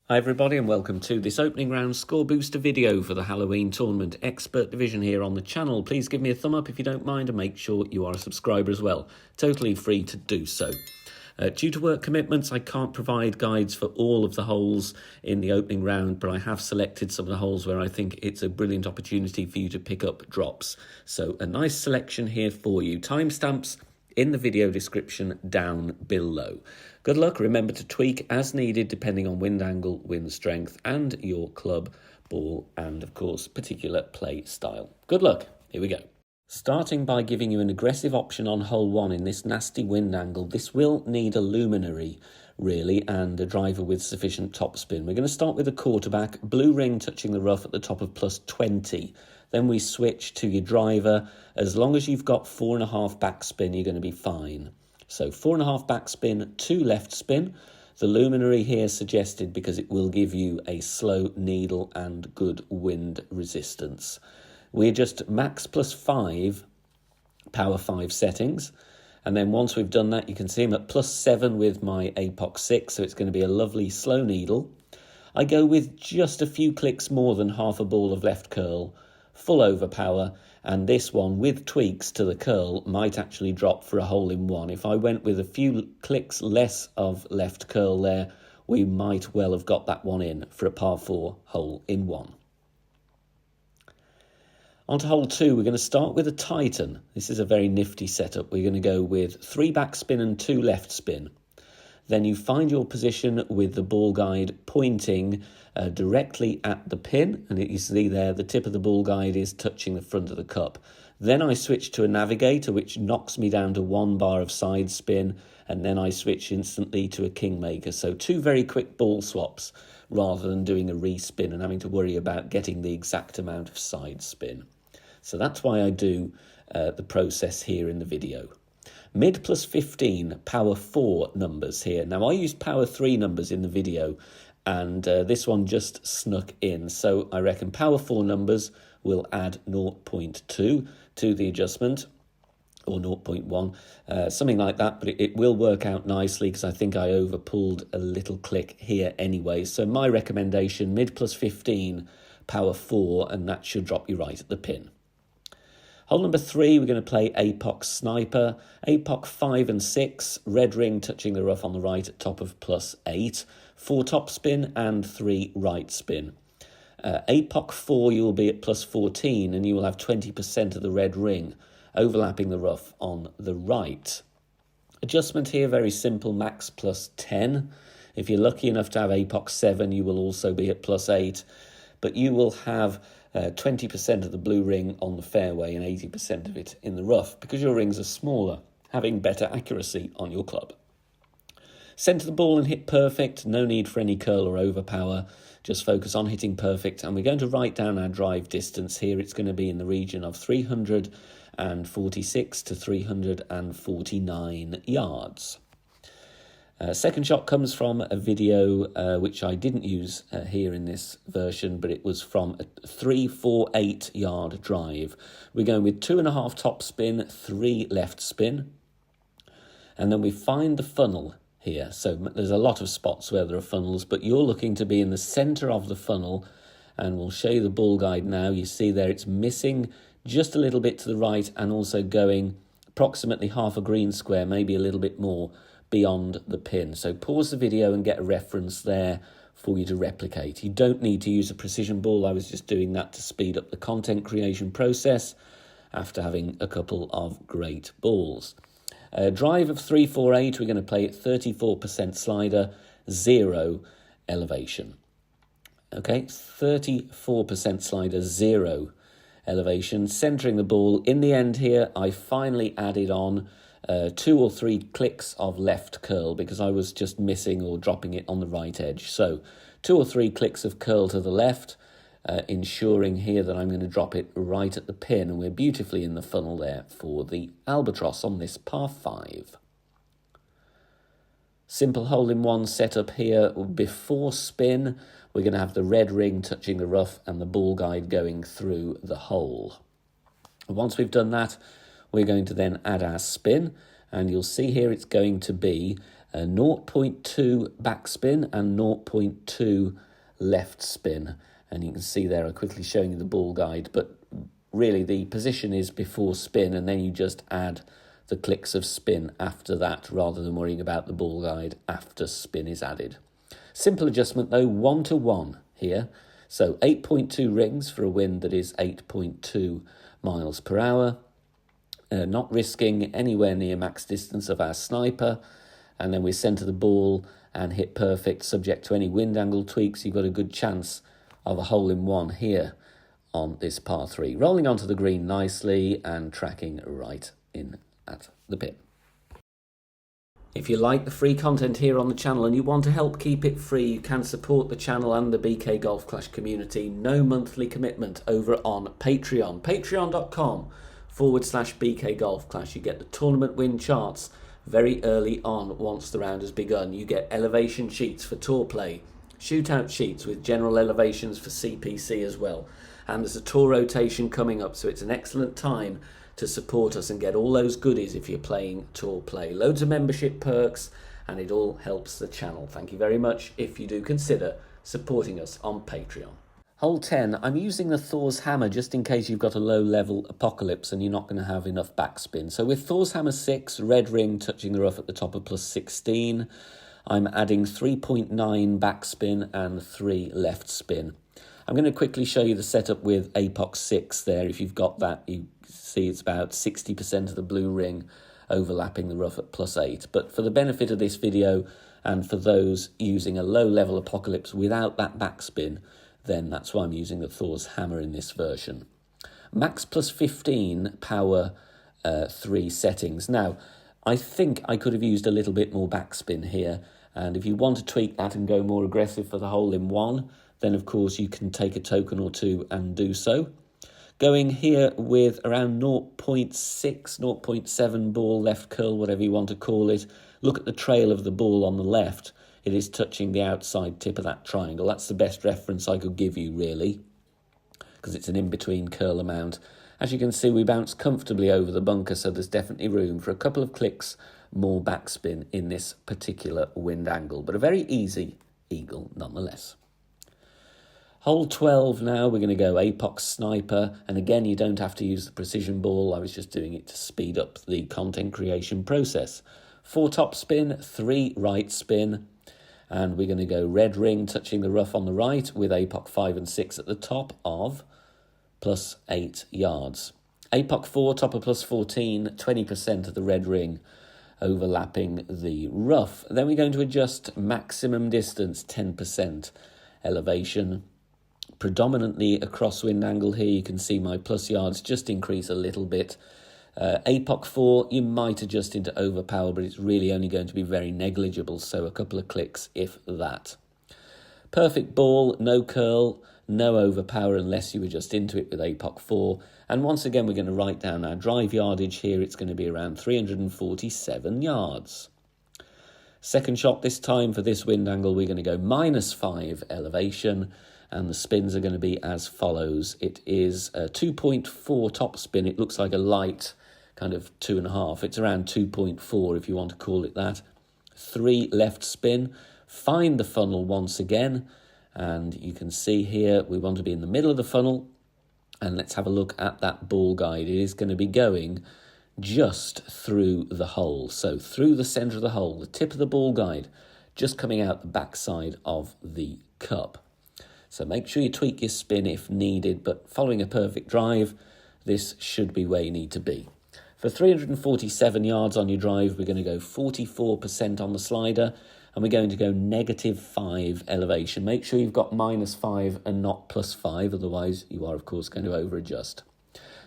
Hi everybody and welcome to this opening round score booster video for the Halloween Tournament Expert Division here on the channel. Please give me a thumb up if you don't mind and make sure you are a subscriber as well. Totally free to do so. Due to work commitments, I can't provide guides for all of the holes in the opening round, but I have selected some of the holes where I think it's a brilliant opportunity for you to pick up drops. So a nice selection here for you. Timestamps in the video description down below. Good luck. Remember to tweak as needed depending on wind angle, wind strength and your club, ball and of course particular play style. Good luck. Here we go. Starting by giving you an aggressive option on hole 1 in this nasty wind angle. This will need a luminary really and a driver with sufficient topspin. We're going to start with a quarterback, blue ring touching the rough at the top of plus 20. Then we switch to your driver. As long as you've got 4.5 backspin, you're going to be fine. So 4.5 backspin, 2 left spin. The luminary here suggested because it will give you a slow needle and good wind resistance. We adjust max plus 5, power 5 settings. And then once we've done that, you can see I'm at plus 7 with my Apox 6. So it's going to be a lovely slow needle. I go with just a few clicks more than half a ball of left curl, full overpower, and this one with tweaks to the curl might actually drop for a hole in 1. If I went with a few clicks less of left curl there, we might well have got that one in for a par 4 hole in 1. On to hole 2, we're going to start with a Titan. This is a very nifty setup. We're going to go with 3 backspin and 2 left spin. Then you find your position with the ball guide pointing directly at the pin. And you see there, the tip of the ball guide is touching the front of the cup. Then I switch to a navigator, which knocks me down to 1 bar of side spin. And then I switch instantly to a kingmaker. So 2 very quick ball swaps rather than doing a respin and having to worry about getting the exact amount of side spin. So that's why I do the process here in the video. Mid plus 15, power 4 numbers here. Now, I used power 3 numbers in the video, and this one just snuck in. So I reckon power 4 numbers will add 0.2 to the adjustment, or 0.1, something like that. But it will work out nicely because I think I overpulled a little click here anyway. So my recommendation, mid plus 15, power 4, and that should drop you right at the pin. Hole number 3, we're going to play Apox Sniper. Apox 5 and 6, red ring touching the rough on the right at top of plus 8. 4 top spin and 3 right spin. Apox 4, you will be at plus 14 and you will have 20% of the red ring overlapping the rough on the right. Adjustment here, very simple, max plus 10. If you're lucky enough to have Apox 7, you will also be at plus 8. But you will have 20% of the blue ring on the fairway and 80% of it in the rough because your rings are smaller, having better accuracy on your club. Centre the ball and hit perfect, no need for any curl or overpower, just focus on hitting perfect. And we're going to write down our drive distance here. It's going to be in the region of 346 to 349 yards. Second shot comes from a video which I didn't use here in this version, but it was from a 348 yard drive. We're going with 2.5 top spin, 3 left spin, and then we find the funnel here. So there's a lot of spots where there are funnels, but you're looking to be in the centre of the funnel, and we'll show you the ball guide now. You see there it's missing just a little bit to the right and also going approximately half a green square, maybe a little bit more, beyond the pin. So pause the video and get a reference there for you to replicate. You don't need to use a precision ball. I was just doing that to speed up the content creation process after having a couple of great balls. Drive of 348, we're going to play at 34% slider, 0 elevation. Okay, 34% slider, 0 elevation, centering the ball. In the end here, I finally added on 2 or 3 clicks of left curl because I was just missing or dropping it on the right edge. So 2 or 3 clicks of curl to the left, ensuring here that I'm going to drop it right at the pin, and we're beautifully in the funnel there for the albatross on this par 5. Simple hole-in-one setup here. Before spin, we're going to have the red ring touching the rough and the ball guide going through the hole. And once we've done that, we're going to then add our spin, and you'll see here it's going to be 0.2 backspin and 0.2 left spin. And you can see there, I'm quickly showing you the ball guide, but really the position is before spin, and then you just add the clicks of spin after that, rather than worrying about the ball guide after spin is added. Simple adjustment though, 1-to-1 here. So 8.2 rings for a wind that is 8.2 miles per hour. Not risking anywhere near max distance of our sniper. And then we centre the ball and hit perfect, subject to any wind angle tweaks. You've got a good chance of a hole-in-one here on this par 3. Rolling onto the green nicely and tracking right in at the pin. If you like the free content here on the channel and you want to help keep it free, you can support the channel and the BK Golf Clash community. No monthly commitment over on Patreon. Patreon.com/BK Golf Clash. You get the tournament win charts very early on once the round has begun. You get elevation sheets for tour play, shootout sheets with general elevations for CPC as well. And there's a tour rotation coming up, so it's an excellent time to support us and get all those goodies if you're playing tour play. Loads of membership perks, and it all helps the channel. Thank you very much if you do consider supporting us on Patreon. Hole 10, I'm using the Thor's Hammer just in case you've got a low-level Apocalypse and you're not going to have enough backspin. So with Thor's Hammer 6, red ring touching the rough at the top of +16, I'm adding 3.9 backspin and 3 left spin. I'm going to quickly show you the setup with Apox 6 there. If you've got that, you see it's about 60% of the blue ring overlapping the rough at +8. But for the benefit of this video and for those using a low-level Apocalypse without that backspin, then that's why I'm using the Thor's Hammer in this version. Max +15 power 3 settings. Now, I think I could have used a little bit more backspin here, and if you want to tweak that and go more aggressive for the hole-in-one, then of course you can take a token or two and do so. Going here with around 0.6, 0.7 ball left curl, whatever you want to call it. Look at the trail of the ball on the left. It is touching the outside tip of that triangle. That's the best reference I could give you, really, because it's an in-between curl amount. As you can see, we bounce comfortably over the bunker, so there's definitely room for a couple of clicks more backspin in this particular wind angle, but a very easy eagle nonetheless. Hole 12 now, we're going to go Apox Sniper, and again, you don't have to use the precision ball. I was just doing it to speed up the content creation process. 4 top spin, 3 right spin, and we're going to go red ring touching the rough on the right with Apox 5 and 6 at the top of +8 yards. Apox 4, top of +14, 20% of the red ring overlapping the rough. Then we're going to adjust maximum distance, 10% elevation. Predominantly a crosswind angle here. You can see my plus yards just increase a little bit. Apox 4, you might adjust into overpower, but it's really only going to be very negligible, so a couple of clicks if that. Perfect ball, no curl, no overpower unless you adjust into it with Apox 4. And once again, we're going to write down our drive yardage here. It's going to be around 347 yards. Second shot this time for this wind angle, we're going to go -5 elevation. And the spins are going to be as follows. It is a 2.4 top spin. It looks like a light kind of 2.5. It's around 2.4 if you want to call it that. 3 left spin. Find the funnel once again. And you can see here we want to be in the middle of the funnel. And let's have a look at that ball guide. It is going to be going just through the hole. So through the centre of the hole, the tip of the ball guide, just coming out the backside of the cup. So make sure you tweak your spin if needed, but following a perfect drive, this should be where you need to be. For 347 yards on your drive, we're going to go 44% on the slider, and we're going to go -5 elevation. Make sure you've got -5 and not +5, otherwise you are, of course, going to over-adjust.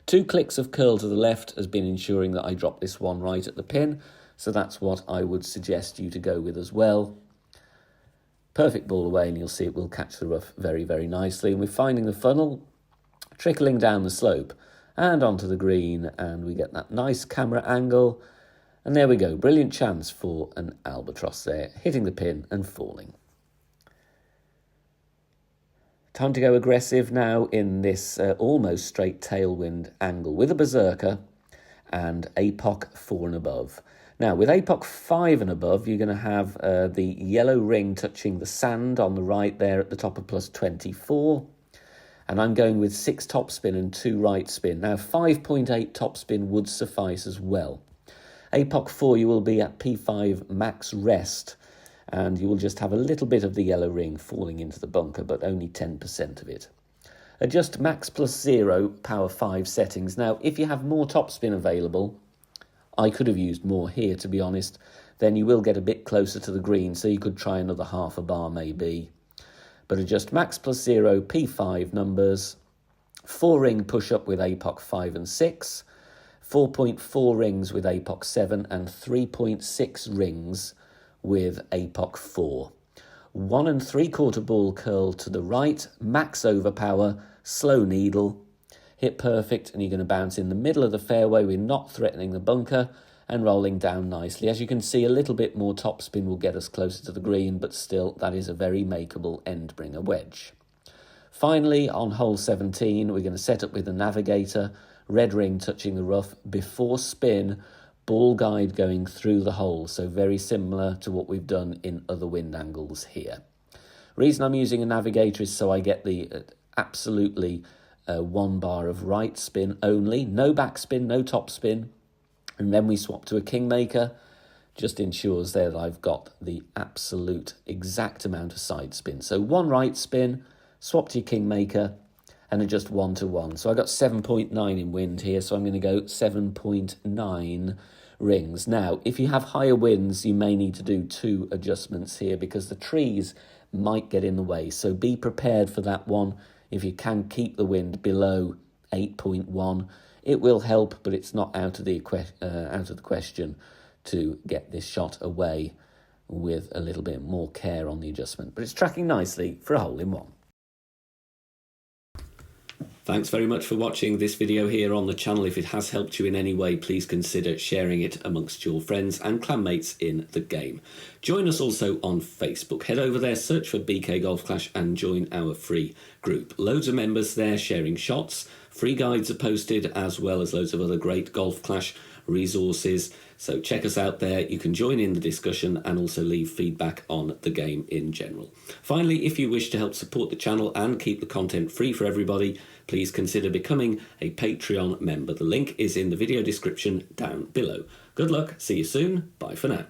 2 clicks of curl to the left has been ensuring that I drop this one right at the pin, so that's what I would suggest you to go with as well. Perfect ball away, and you'll see it will catch the rough very, very nicely. And we're finding the funnel, trickling down the slope and onto the green, and we get that nice camera angle. And there we go, brilliant chance for an albatross there, hitting the pin and falling. Time to go aggressive now in this almost straight tailwind angle with a berserker and Apox 4 and above. Now, with APOC 5 and above, you're going to have the yellow ring touching the sand on the right there at the top of plus 24. And I'm going with 6 topspin and 2 right spin. Now, 5.8 topspin would suffice as well. APOC 4, you will be at P5 max rest, and you will just have a little bit of the yellow ring falling into the bunker, but only 10% of it. Adjust max plus 0 power 5 settings. Now, if you have more topspin available, I could have used more here, to be honest, then you will get a bit closer to the green, so you could try another half a bar maybe. But adjust max plus 0 P5 numbers, 4 ring push up with APOC 5 and 6, 4.4 rings with APOC 7 and 3.6 rings with APOC 4. 1 3/4 ball curl to the right, max overpower, slow needle, hit perfect, and you're going to bounce in the middle of the fairway. We're not threatening the bunker and rolling down nicely. As you can see, a little bit more topspin will get us closer to the green, but still that is a very makeable end bringer wedge. Finally, on hole 17, we're going to set up with the navigator, red ring touching the rough before spin, ball guide going through the hole. So very similar to what we've done in other wind angles here. Reason I'm using a navigator is so I get the absolutely 1 bar of right spin only, no backspin, no topspin, and then we swap to a kingmaker. Just ensures there that I've got the absolute exact amount of side spin. So 1 right spin, swap to your kingmaker, and adjust 1 to 1. So I got 7.9 in wind here, so I'm going to go 7.9 rings. Now, if you have higher winds, you may need to do 2 adjustments here because the trees might get in the way. So be prepared for that one. If you can keep the wind below 8.1, it will help, but it's not out of the question to get this shot away with a little bit more care on the adjustment. But it's tracking nicely for a hole-in-one. Thanks very much for watching this video here on the channel. If it has helped you in any way, please consider sharing it amongst your friends and clanmates in the game. Join us also on Facebook. Head over there, search for BK Golf Clash and join our free group. Loads of members there sharing shots. Free guides are posted, as well as loads of other great Golf Clash resources. So check us out there. You can join in the discussion and also leave feedback on the game in general. Finally, if you wish to help support the channel and keep the content free for everybody, please consider becoming a Patreon member. The link is in the video description down below. Good luck, see you soon, bye for now.